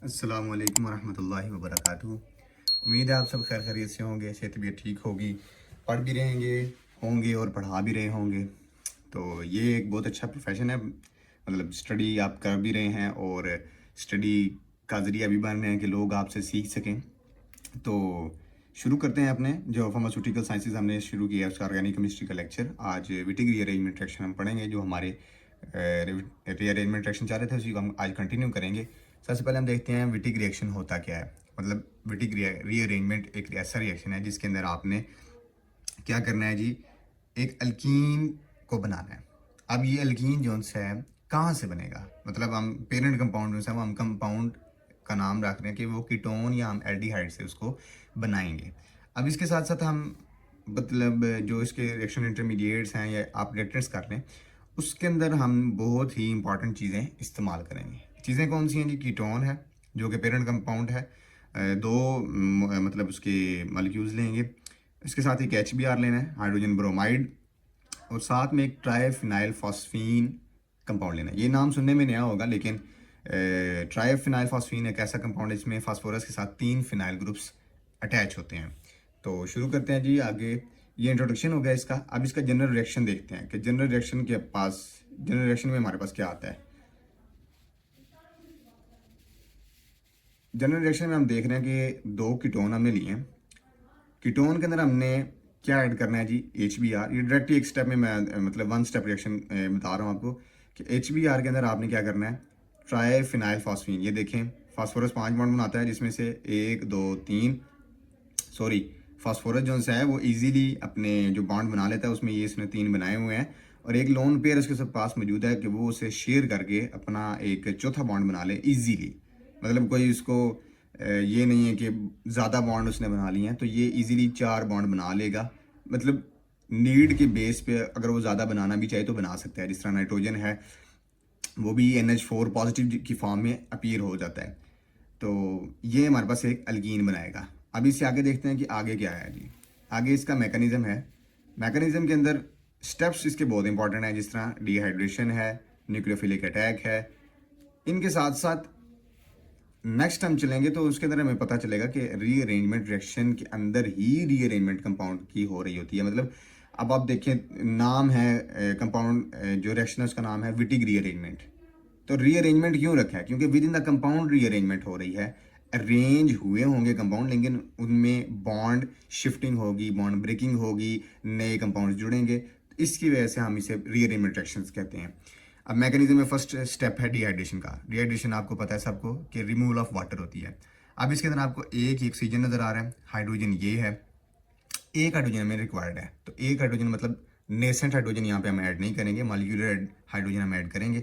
अस्सलाम वालेकुम वरहमतुल्लाहि वबरकातुहू। उम्मीद है आप सब खैर खैरियत से होंगे, सेहत तबीयत ठीक होगी, पढ़ भी रहेंगे होंगे और पढ़ा भी रहे होंगे। तो ये एक बहुत अच्छा प्रोफेशन है, मतलब स्टडी आप कर भी रहे हैं और स्टडी का ज़रिया भी बन रहे हैं कि लोग आपसे सीख सकें। तो शुरू करते हैं अपने जो फार्मास्यूटिकल साइंसेज हमने शुरू किया है उसका ऑर्गेनिक केमिस्ट्री का लेक्चर। आज विटिक रीअरेंजमेंट रिएक्शन हम पढ़ेंगे, जो हमारे रीअरेंजमेंट रिएक्शन चाह रहे थे उसी को हम आज कंटिन्यू करेंगे। सबसे पहले हम देखते हैं विटिक रिएक्शन होता क्या है। मतलब विटिक रीअरेंजमेंट एक ऐसा रिएक्शन है जिसके अंदर आपने क्या करना है जी, एक अल्कीन को बनाना है। अब ये अल्कीन जो है कहाँ से बनेगा, मतलब हम पेरेंट कंपाउंड से हम कंपाउंड का नाम रख रहे हैं कि वो कीटोन या हम एल्डिहाइड से उसको बनाएंगे। अब इसके साथ साथ हम मतलब जो इसके रिएक्शन इंटरमीडिएट्स हैं या आप रिएक्टेंट्स कर लें, उसके अंदर हम बहुत ही इंपॉर्टेंट चीज़ें इस्तेमाल करेंगे। चीज़ें कौन सी हैं जी? कीटोन है जो कि पेरेंट कंपाउंड है, मतलब उसके मॉलिक्यूल्स लेंगे। इसके साथ एक HBr लेना है, हाइड्रोजन ब्रोमाइड, और साथ में एक ट्राइफिनाइल फॉस्फीन कंपाउंड लेना है। ये नाम सुनने में नया होगा, लेकिन ट्राइफिनाइल फॉस्फीन एक ऐसा कंपाउंड है जिसमें फास्फोरस के साथ 3 फिनाइल ग्रुप्स अटैच होते हैं। तो शुरू करते हैं जी आगे। ये इंट्रोडक्शन हो गया इसका। अब इसका जनरल रिएक्शन देखते हैं कि जनरल रिएक्शन में हमारे पास क्या आता है। जनरल रिएक्शन में हम देख रहे हैं कि 2 कीटोन हमने लिए हैं। कीटोन के अंदर हमने क्या ऐड करना है जी? HBr। ये डायरेक्ट एक स्टेप में मैं मतलब 1 स्टेप रिएक्शन बता रहा हूँ आपको कि HBr के अंदर आपने क्या करना है, ट्राइफिनाइल फॉस्फीन। ये देखें, फास्फोरस 5 बॉन्ड बनाता है जिसमें से 1 2 3 सॉरी फास्फोरस जो है वो इजीली अपने जो बॉन्ड बना लेता है, उसमें ये इसने 3 बनाए हुए हैं, और एक लोन पेयर उसके सब पास मौजूद है कि वो उसे शेयर करके अपना एक चौथा बॉन्ड बना ले इजीली। मतलब कोई उसको ये नहीं है कि ज़्यादा बॉन्ड उसने बना लिए हैं, तो ये इजीली 4 बॉन्ड बना लेगा। मतलब नीड के बेस पे अगर वो ज़्यादा बनाना भी चाहे तो बना सकता है। जिस तरह नाइट्रोजन है वो भी NH4 पॉजिटिव की फॉर्म में अपीयर हो जाता है। तो ये हमारे पास एक अल्कीन बनाएगा। अब इससे आगे देखते हैं कि आगे क्या है जी। आगे इसका मैकेनिज्म है। मैकेनिज्म के अंदर स्टेप्स इसके बहुत इंपॉर्टेंट हैं, जिस तरह डिहाइड्रेशन है, न्यूक्लियोफिलिक अटैक है। इनके साथ साथ नेक्स्ट हम चलेंगे तो उसके अंदर हमें पता चलेगा कि रीअरेंजमेंट रिएक्शन के अंदर ही रीअरेंजमेंट कंपाउंड की हो रही होती है। मतलब अब आप देखें, नाम है कंपाउंड जो रिएक्शन है उसका नाम है विटिक रीअरेंजमेंट। तो रीअरेंजमेंट क्यों रखा है? क्योंकि with in the compound rearrangement हो रही है। अरेंज हुए होंगे कंपाउंड, लेकिन उनमें बॉन्ड शिफ्टिंग होगी, बॉन्ड ब्रेकिंग होगी, नए कंपाउंड जुड़ेंगे। तो इसकी वजह से हम इसे रीअरेंजमेंट रिएक्शंस कहते हैं। अब मैकेनिज्म में फर्स्ट स्टेप है डिहाइड्रेशन का। डिहाइड्रेशन आपको पता है सबको कि रिमूवल ऑफ वाटर होती है। अब इसके अंदर आपको एक ही ऑक्सीजन नजर आ रहा है, हाइड्रोजन ये है, एक हाइड्रोजन में रिक्वायर्ड है। तो एक हाइड्रोजन मतलब नेसेंट हाइड्रोजन यहाँ पे हम ऐड नहीं करेंगे, मॉलिक्यूलर हाइड्रोजन हम ऐड करेंगे।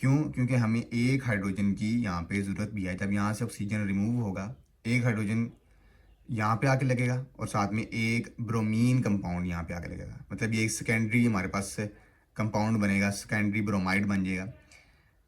क्यों? क्योंकि हमें एक हाइड्रोजन की यहाँ पे ज़रूरत भी है। जब यहाँ से ऑक्सीजन रिमूव होगा, एक हाइड्रोजन यहाँ पे आके लगेगा और साथ में एक ब्रोमीन कंपाउंड यहाँ पे आके लगेगा। मतलब ये एक सेकेंडरी हमारे पास कंपाउंड बनेगा, सेकेंडरी ब्रोमाइड बन जाएगा।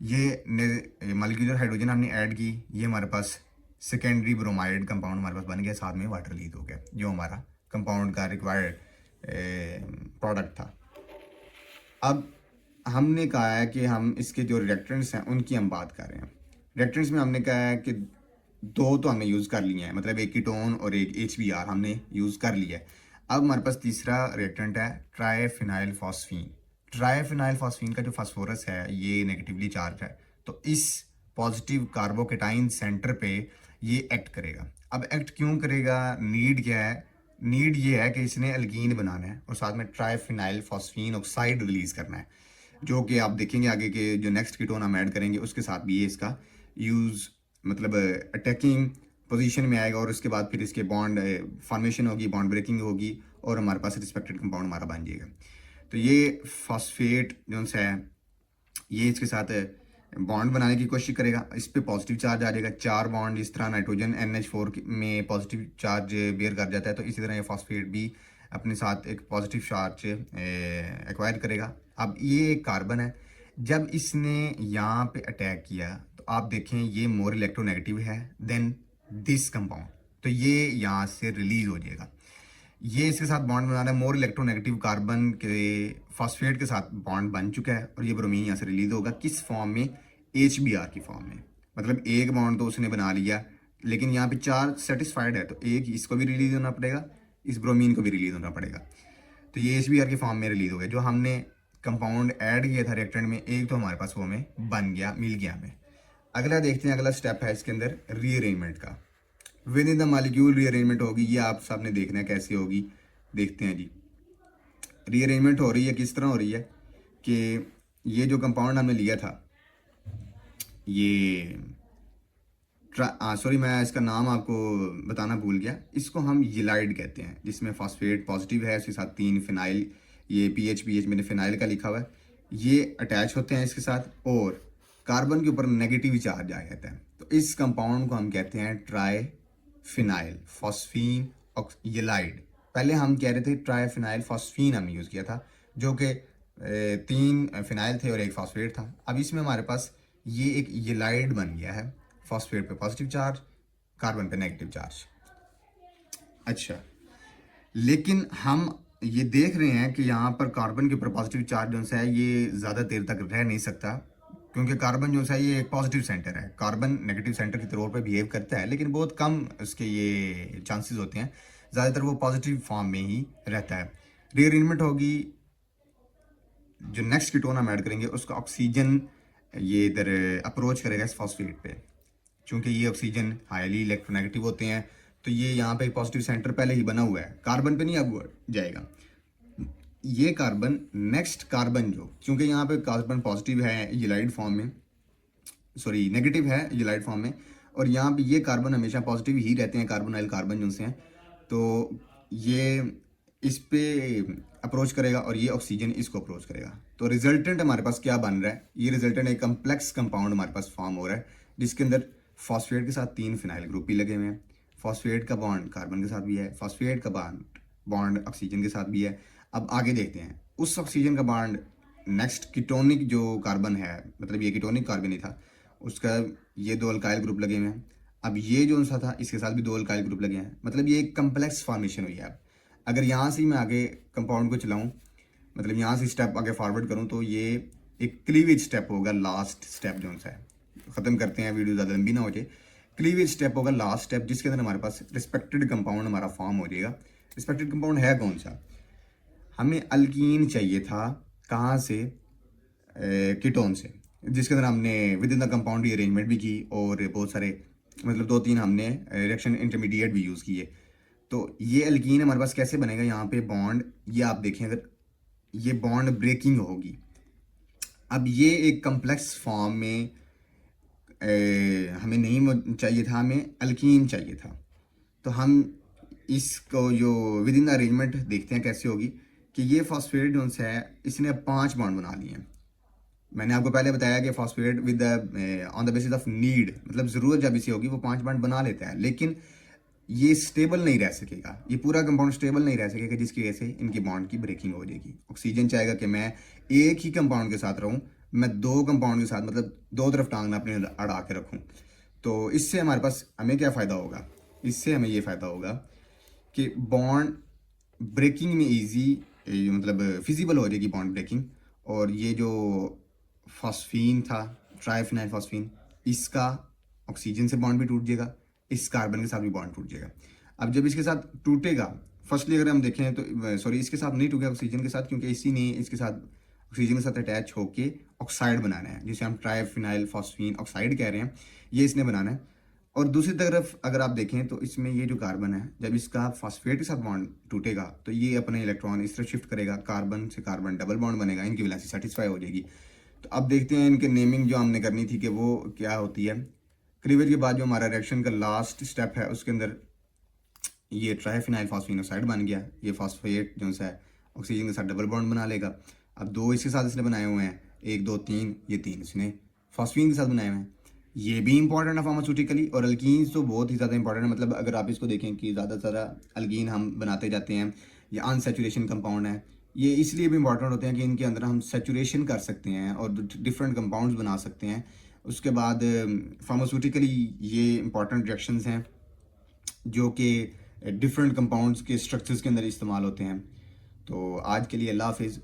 ये मॉलिक्यूलर हाइड्रोजन हमने ऐड की, ये हमारे पास सेकेंडरी ब्रोमाइड कंपाउंड हमारे पास बन गया, साथ में वाटर लीक हो गया, जो हमारा कंपाउंड का रिक्वायर्ड प्रोडक्ट था। अब हमने कहा है कि हम इसके जो रिएक्टेंट्स हैं उनकी हम बात कर रहे हैं। रिएक्टेंट्स में हमने कहा है कि 2 तो हमने यूज़ कर लिए हैं, मतलब एक कीटोन और एक HBr हमने यूज़ कर लिया है। अब हमारे पास तीसरा रिएक्टेंट है ट्राइफिनाइल फॉस्फीन। ट्राइफिनाइल फॉस्फीन का जो फास्फोरस है ये नेगेटिवली चार्ज है, तो इस पॉजिटिव कार्बोकेटाइन सेंटर पे ये एक्ट करेगा। अब एक्ट क्यों करेगा? नीड क्या है? नीड ये है कि इसने एल्कीन बनाना है और साथ में ट्राइफिनाइल फॉस्फीन ऑक्साइड रिलीज करना है, जो कि आप देखेंगे आगे के जो नेक्स्ट कीटोन हम ऐड करेंगे उसके साथ भी ये इसका यूज़ मतलब अटैकिंग पोजीशन में आएगा, और उसके बाद फिर इसके बॉन्ड फॉर्मेशन होगी, बॉन्ड ब्रेकिंग होगी, और हमारे पास रिस्पेक्टेड कंपाउंड हमारा बन जाएगा। तो ये फॉस्फेट जो है ये इसके साथ बॉन्ड बनाने की कोशिश करेगा, इस पे पॉजिटिव चार्ज आ जाएगा। 4 बॉन्ड जिस तरह नाइट्रोजन NH4 में पॉजिटिव चार्ज बेयर कर जाता है, तो इसी तरह ये फॉस्फेट भी अपने साथ एक पॉजिटिव चार्ज एक्वायर करेगा। अब ये एक कार्बन है, जब इसने यहाँ पे अटैक किया तो आप देखें ये मोर इलेक्ट्रोनेगेटिव है देन दिस कंपाउंड, तो ये यहाँ से रिलीज हो जाएगा। ये इसके साथ बॉन्ड बना रहा है, मोर इलेक्ट्रोनेगेटिव कार्बन के फॉस्फेट के साथ बॉन्ड बन चुका है, और ये ब्रोमीन यहाँ से रिलीज होगा किस फॉर्म में? HBr की फॉर्म में। मतलब एक बॉन्ड तो उसने बना लिया, लेकिन यहाँ पे 4 सेटिस्फाइड है, तो एक इसको भी रिलीज होना पड़ेगा, इस ब्रोमीन को भी रिलीज होना पड़ेगा। तो ये HBr के फॉर्म में रिलीज हो गया। जो हमने कंपाउंड ऐड किया था रिएक्टेंट में, एक तो हमारे पास वो हमें बन गया, मिल गया हमें। अगला देखते हैं, अगला स्टेप है इसके अंदर रीअरेंजमेंट का। With in the molecule rearrangement होगी, ये आप सबने देखना है कैसे होगी। देखते हैं जी, रीअरेंजमेंट हो रही है, किस तरह हो रही है कि ये जो कंपाउंड हमने लिया था, ये सॉरी मैं इसका नाम आपको बताना भूल गया, इसको हम यिलाइड कहते हैं, जिसमें फॉस्फेट पॉजिटिव है, उसके साथ 3 फिनाइल, ये पीएच मैंने फिनाइल का लिखा हुआ है, ये अटैच होते हैं इसके साथ, और कार्बन के ऊपर नेगेटिव चार्ज आ जाता है। तो इस कंपाउंड को हम कहते हैं ट्राई फिनाइल फॉस्फीन यिलाइड। पहले हम कह रहे थे ट्राई फिनाइल फॉस्फीन हमने यूज़ किया था, जो कि 3 फिनाइल थे और एक फॉस्फेट था। अब इसमें हमारे पास ये एक यिलाइड बन गया है, फॉस्फेट पे पॉजिटिव चार्ज, कार्बन पे नेगेटिव चार्ज। अच्छा, लेकिन हम ये देख रहे हैं कि यहाँ पर कार्बन के ऊपर पॉजिटिव चार्ज जो है ये ज़्यादा देर तक रह नहीं सकता, क्योंकि कार्बन जो है ये एक पॉजिटिव सेंटर है। कार्बन नेगेटिव सेंटर के तौर पे बिहेव करता है, लेकिन बहुत कम उसके ये चांसेस होते हैं, ज़्यादातर वो पॉजिटिव फॉर्म में ही रहता है। रीअरेंजमेंट होगी, जो नेक्स्ट कीटोन हम ऐड करेंगे उसका ऑक्सीजन ये इधर अप्रोच करेगा इस फॉस्फेट पे। चूंकि ये ऑक्सीजन हाईली इलेक्ट्रोनेगेटिव होते हैं, तो ये यहाँ पे पॉजिटिव सेंटर पहले ही बना हुआ है, कार्बन पे नहीं अब जाएगा। ये कार्बन नेक्स्ट कार्बन जो, क्योंकि यहाँ पे कार्बन पॉजिटिव है यिलाइड फॉर्म में, सॉरी नेगेटिव है यिलाइड फॉर्म में, और यहाँ पे ये कार्बन हमेशा पॉजिटिव ही रहते हैं, कार्बोनाइल कार्बन जो से हैं। तो ये इस पे अप्रोच करेगा और ये ऑक्सीजन इसको अप्रोच करेगा। तो रिजल्टेंट हमारे पास क्या बन रहा है, ये रिजल्टेंट एक कम्प्लेक्स कंपाउंड हमारे पास फॉर्म हो रहा है, जिसके अंदर फॉस्फेट के साथ 3 फिनाइल ग्रुप भी लगे हुए हैं, फॉस्फेट का बॉन्ड कार्बन के साथ भी है, फॉस्फेट का बॉन्ड ऑक्सीजन के साथ भी है। अब आगे देखते हैं, उस ऑक्सीजन का बॉन्ड नेक्स्ट कीटोनिक जो कार्बन है, मतलब ये कीटोनिक कार्बन ही था, उसका ये 2 अल्काइल ग्रुप लगे हुए हैं। अब ये जो सा था इसके साथ भी 2 अल्काइल ग्रुप लगे हैं, मतलब ये एक कम्प्लेक्स फॉर्मेशन हुई है। अब अगर यहाँ से मैं आगे कंपाउंड को चलाऊँ, मतलब यहाँ से स्टेप आगे फॉरवर्ड करूँ, तो ये एक क्लीवेज स्टेप होगा, लास्ट स्टेप जो सा है। ख़त्म करते हैं, वीडियो ज़्यादा लंबी ना हो जाए। क्लीवेज स्टेप होगा लास्ट स्टेप, जिसके अंदर हमारे पास रिस्पेक्टेड कंपाउंड हमारा फॉर्म हो जाएगा। रिस्पेक्टेड कंपाउंड है कौन सा, हमें अल्कीन चाहिए था, कहाँ से, कीटोन से, जिसके अंदर हमने विद इन द कंपाउंड की अरेंजमेंट भी की, और बहुत सारे मतलब 2-3 हमने रिएक्शन इंटरमीडिएट भी यूज़ किए। तो ये अल्कीन हमारे पास कैसे बनेगा, यहाँ पे बॉन्ड, ये आप देखें, अगर ये बॉन्ड ब्रेकिंग होगी, अब ये एक कम्प्लेक्स फॉर्म में हमें नहीं चाहिए था, हमें अल्कीन चाहिए था। तो हम इसको जो विद इन द अरेंजमेंट देखते हैं कैसे होगी, कि ये फॉस्फेट जो है इसने 5 बॉन्ड बना लिए हैं। मैंने आपको पहले बताया कि phosphate with on the basis of need, मतलब ज़रूरत जब इसे होगी वो 5 बॉन्ड बना लेता है, लेकिन ये स्टेबल नहीं रह सकेगा, ये पूरा कंपाउंड स्टेबल नहीं रह सकेगा, जिसकी वजह से इनकी बॉन्ड की ब्रेकिंग हो जाएगी। ऑक्सीजन चाहेगा कि मैं एक ही कंपाउंड के साथ रहूं, मैं 2 कंपाउंड के साथ, मतलब 2 तरफ टांग अपने अड़ा के रखूं। तो इससे हमारे पास हमें क्या फ़ायदा होगा, इससे हमें ये फ़ायदा होगा कि बॉन्ड ब्रेकिंग में ईजी, मतलब फिजिबल हो जाएगी बॉन्ड ब्रेकिंग। और ये जो फॉस्फीन था, ट्राइफिनाइल फॉस्फीन, इसका ऑक्सीजन से बॉन्ड भी टूट जाएगा, इस कार्बन के साथ भी बॉन्ड टूट जाएगा। अब जब इसके साथ टूटेगा, फर्स्टली अगर हम देखें तो सॉरी इसके साथ नहीं टूटेगा ऑक्सीजन के साथ, क्योंकि इसी ने इसके साथ ऑक्सीजन के साथ अटैच होके ऑक्साइड बनाना है, जिसे हम ट्राइफिनाइल फॉस्फीन ऑक्साइड कह रहे हैं, ये इसने बनाना है। और दूसरी तरफ अगर आप देखें तो इसमें ये जो कार्बन है, जब इसका फॉस्फेट के साथ बॉन्ड टूटेगा तो ये अपने इलेक्ट्रॉन इस तरह शिफ्ट करेगा, कार्बन से कार्बन डबल बॉन्ड बनेगा, इनकी वैलेंसी सेटिस्फाई हो जाएगी। तो अब देखते हैं इनके नेमिंग जो हमने करनी थी कि वो क्या होती है। क्लीवेज के बाद जो हमारा रिएक्शन का लास्ट स्टेप है, उसके अंदर ये ट्राइफिनाइल फॉस्फिनोसाइड बन गया, ये फॉस्फेट जो है ऑक्सीजन के साथ डबल बॉन्ड बना लेगा। अब 2 इसके साथ इसने बनाए हुए हैं, 1 2 3, ये 3 इसने फॉस्फीन के साथ बनाए हुए हैं। ये भी इंपॉर्टेंट है फार्मास्यूटिकली, और अल्कीन्स तो बहुत ही ज़्यादा इंपॉर्टेंट है। मतलब अगर आप इसको देखें कि ज़्यादा से ज़्यादा अल्कीन हम बनाते जाते हैं, ये अनसैचुरेशन कंपाउंड है, ये इसलिए भी इंपॉर्टेंट होते हैं कि इनके अंदर हम सैचुरेशन कर सकते हैं और डिफरेंट कंपाउंड्स बना सकते हैं। उसके बाद फार्मास्यूटिकली ये इंपॉर्टेंट रिएक्शंस हैं जो कि डिफरेंट कंपाउंड्स के स्ट्रक्चर्स के अंदर इस्तेमाल होते हैं। तो आज के लिए अल्लाह हाफिज़।